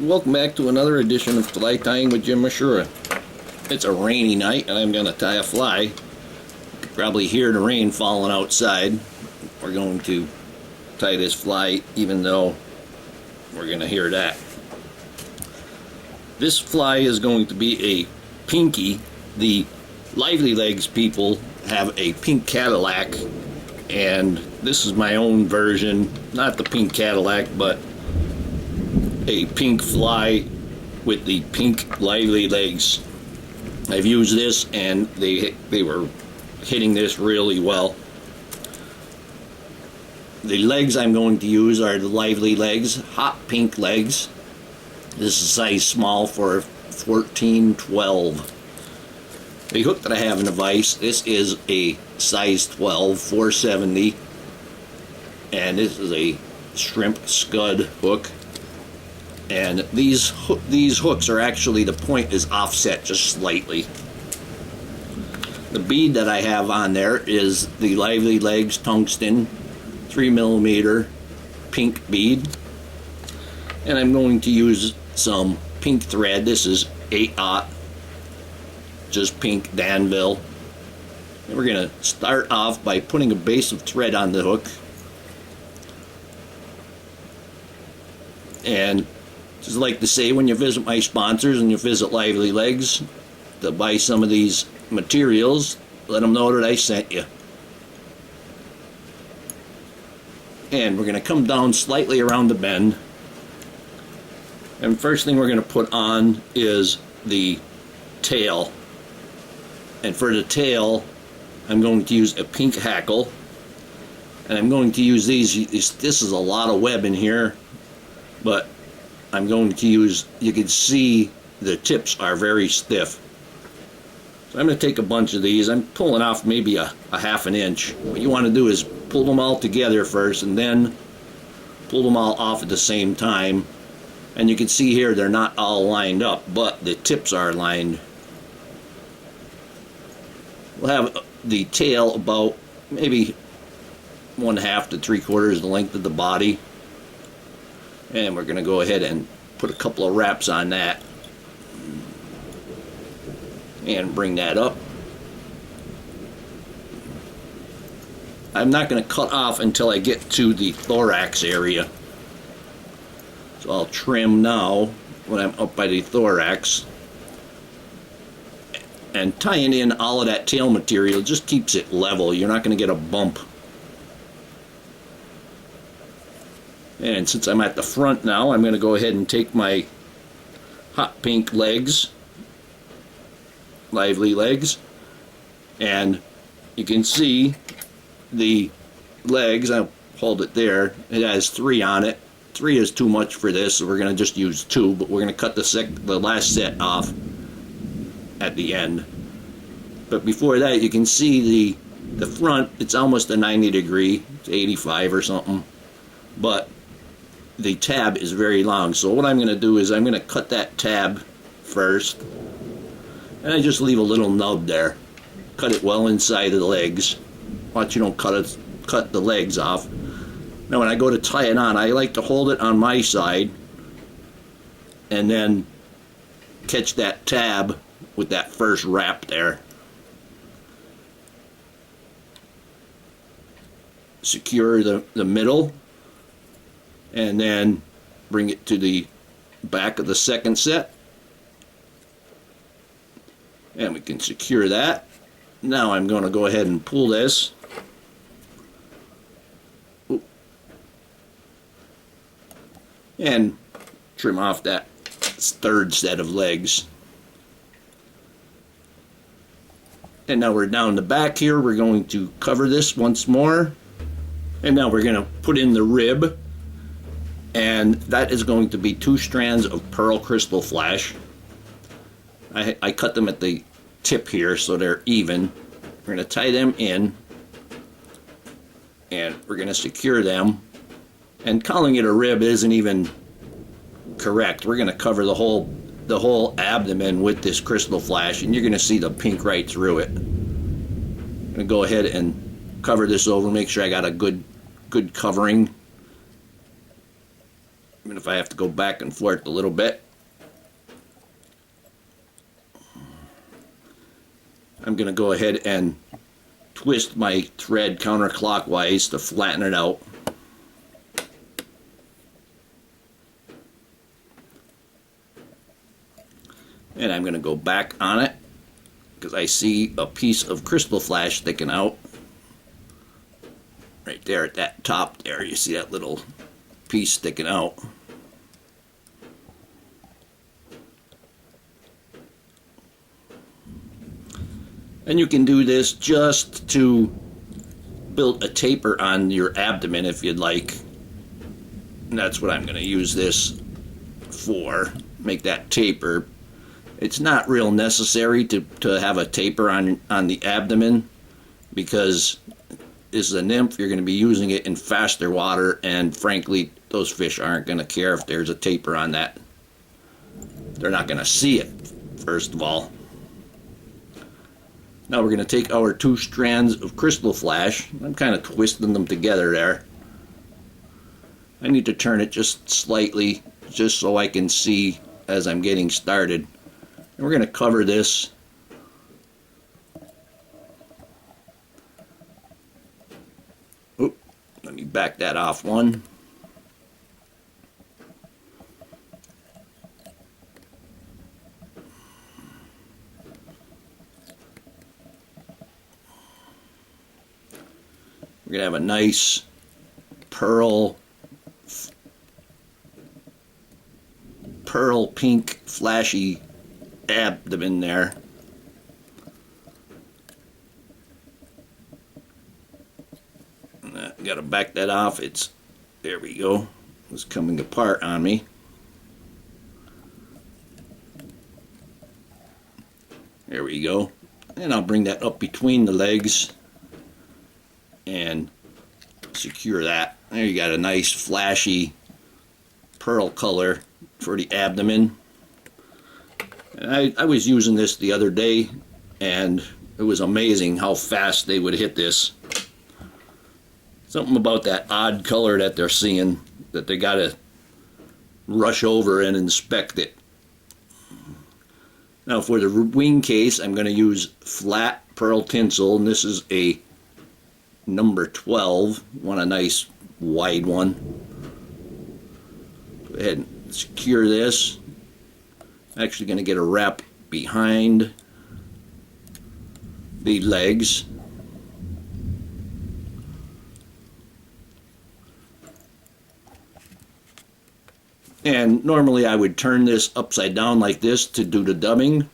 Welcome back to another edition of Fly Tying with Jim Misiura. It's a rainy night and I'm going to tie a fly. You can probably hear the rain falling outside. We're going to tie this fly even though we're going to hear that. This fly is going to be a pinky. The LivelyLegz people have a pink Cadillac, and this is my own version, not the pink Cadillac, but a pink fly with the pink LivelyLegz. I've used this and they were hitting this really well. The legs I'm going to use are the LivelyLegz hot pink legs. This is size small for 14-12. The hook that I have in the vise, this is a size 12, 470, and this is a shrimp Scud hook. And these hooks are actually, the point is offset just slightly. The bead that I have on there is the LivelyLegz tungsten 3mm pink bead, and I'm going to use some pink thread. This is 8/0, just pink Danville. And we're going to start off by putting a base of thread on the hook, and just like to say, when you visit my sponsors and you visit LivelyLegz to buy some of these materials, let them know that I sent you. And we're going to come down slightly around the bend, and first thing we're going to put on is the tail. And for the tail, I'm going to use a pink Hackle, and I'm going to use these. This is a lot of web in here, but I'm going to use, you can see the tips are very stiff. So I'm going to take a bunch of these. I'm pulling off maybe a half an inch. What you want to do is pull them all together first and then pull them all off at the same time. And you can see here they're not all lined up, but the tips are lined. We'll have the tail about maybe 1/2 to 3/4 the length of the body. And we're going to go ahead and put a couple of wraps on that and bring that up. I'm not going to cut off until I get to the thorax area. So I'll trim now when I'm up by the thorax. And tying in all of that tail material just keeps it level. You're not going to get a bump. And since I'm at the front now, I'm going to go ahead and take my hot pink legs, LivelyLegz, and you can see the legs. I'll hold it there. It has 3 on it. 3 is too much for this, so we're going to just use 2, but we're going to cut the last set off at the end. But before that, you can see the front. It's almost a 90 degree. It's 85 or something. But the tab is very long, so what I'm going to do is I'm going to cut that tab first, and I just leave a little nub there. Cut it well inside of the legs. Watch you don't cut the legs off. Now when I go to tie it on, I like to hold it on my side and then catch that tab with that first wrap there. Secure the middle, and then bring it to the back of the second set, and we can secure that. Now I'm going to go ahead and pull this. And trim off that third set of legs. And now we're down the back here. We're going to cover this once more, and now we're going to put in the rib. And that is going to be 2 strands of pearl crystal flash. I cut them at the tip here so they're even. We're going to tie them in, and we're going to secure them. And calling it a rib isn't even correct. We're going to cover the whole abdomen with this crystal flash, and you're going to see the pink right through it. I'm going to go ahead and cover this over, make sure I got a good covering. even if I have to go back and forth a little bit. I'm going to go ahead and twist my thread counterclockwise to flatten it out. And I'm going to go back on it because I see a piece of crystal flash sticking out. Right there at that top there, you see that little piece sticking out. And you can do this just to build a taper on your abdomen if you'd like. And that's what I'm going to use this for, make that taper. It's not real necessary to have a taper on the abdomen because this is a nymph. You're going to be using it in faster water, and frankly, those fish aren't going to care if there's a taper on that. They're not going to see it, first of all. Now we're going to take our 2 strands of crystal flash. I'm kind of twisting them together there. I need to turn it just slightly, just so I can see as I'm getting started. And we're going to cover this. Oop, let me back that off one. We're going to have a nice pearl pink flashy abdomen there. Got to back that off. There we go. It's coming apart on me. There we go. And I'll bring that up between the legs and secure that. There you got a nice flashy pearl color for the abdomen. And I was using this the other day, and it was amazing how fast they would hit this. Something about that odd color that they're seeing that they got to rush over and inspect it. Now for the wing case, I'm going to use flat pearl tinsel, and this is a number 12. Want a nice wide one. Go ahead and secure this. I'm actually going to get a wrap behind the legs. And normally I would turn this upside down like this to do the dubbing,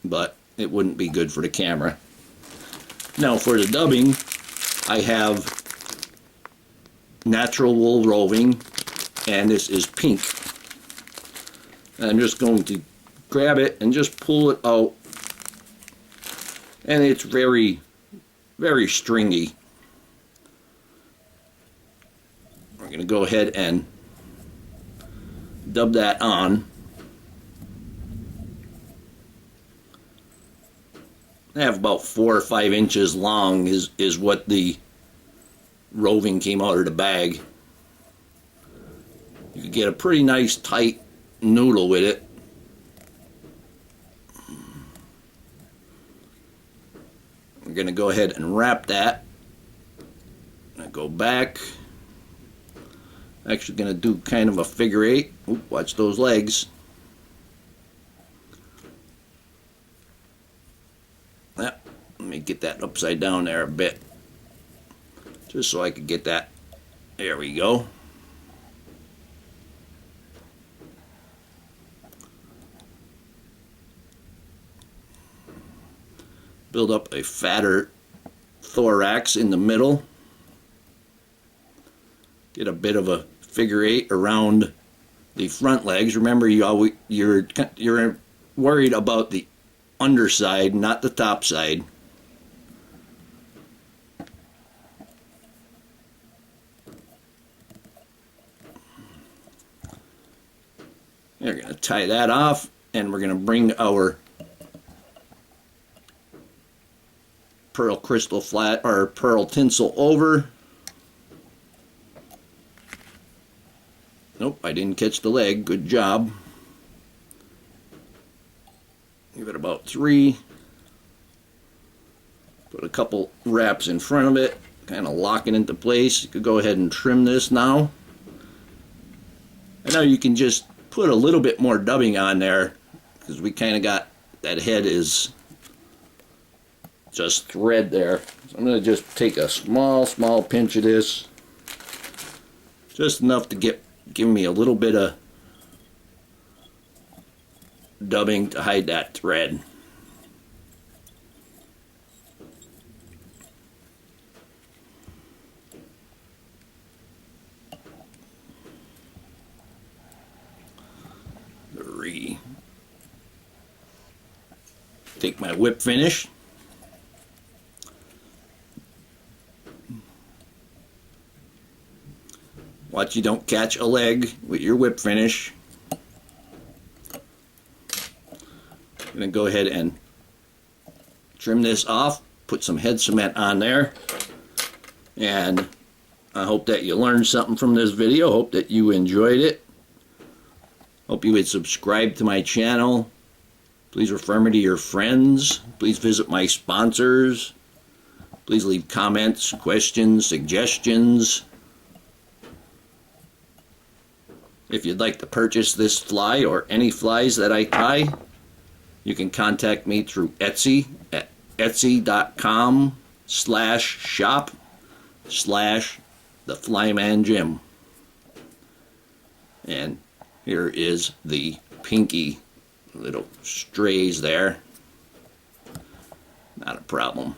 but it wouldn't be good for the camera. Now for the dubbing, I have natural wool roving, and this is pink. And I'm just going to grab it and just pull it out, and it's very, very stringy. We're going to go ahead and dub that on. I have about 4 or 5 inches long is what the roving came out of the bag. You could get a pretty nice tight noodle with it. We're going to go ahead and wrap that. I go back. Actually going to do kind of a figure 8. Oop, watch those legs. Yeah, let me get that upside down there a bit, just so I could get that. There we go. Build up a fatter thorax in the middle. Get a bit of a figure 8 around the front legs. Remember, you're worried about the underside, not the top side. We're going to tie that off, and we're going to bring our pearl crystal flat or pearl tinsel over. Nope, I I didn't catch the leg. Good job. Give it about 3. Put a couple wraps in front of it, kind of lock it into place. You could go ahead and trim this now. I know you can just put a little bit more dubbing on there because we kind of got that head is just thread there. So I'm going to just take a small pinch of this, just enough to give me a little bit of dubbing to hide that thread. Take my whip finish. Watch you don't catch a leg with your whip finish. I'm going to go ahead and trim this off, put some head cement on there, and I hope that you learned something from this video. Hope that you enjoyed it. Hope you would subscribe to my channel. Please refer me to your friends. Please visit my sponsors. Please leave comments, questions, suggestions. If you'd like to purchase this fly or any flies that I tie, you can contact me through Etsy at etsy.com/shop/theflymanjim. And here is the pinky little strays there. Not a problem.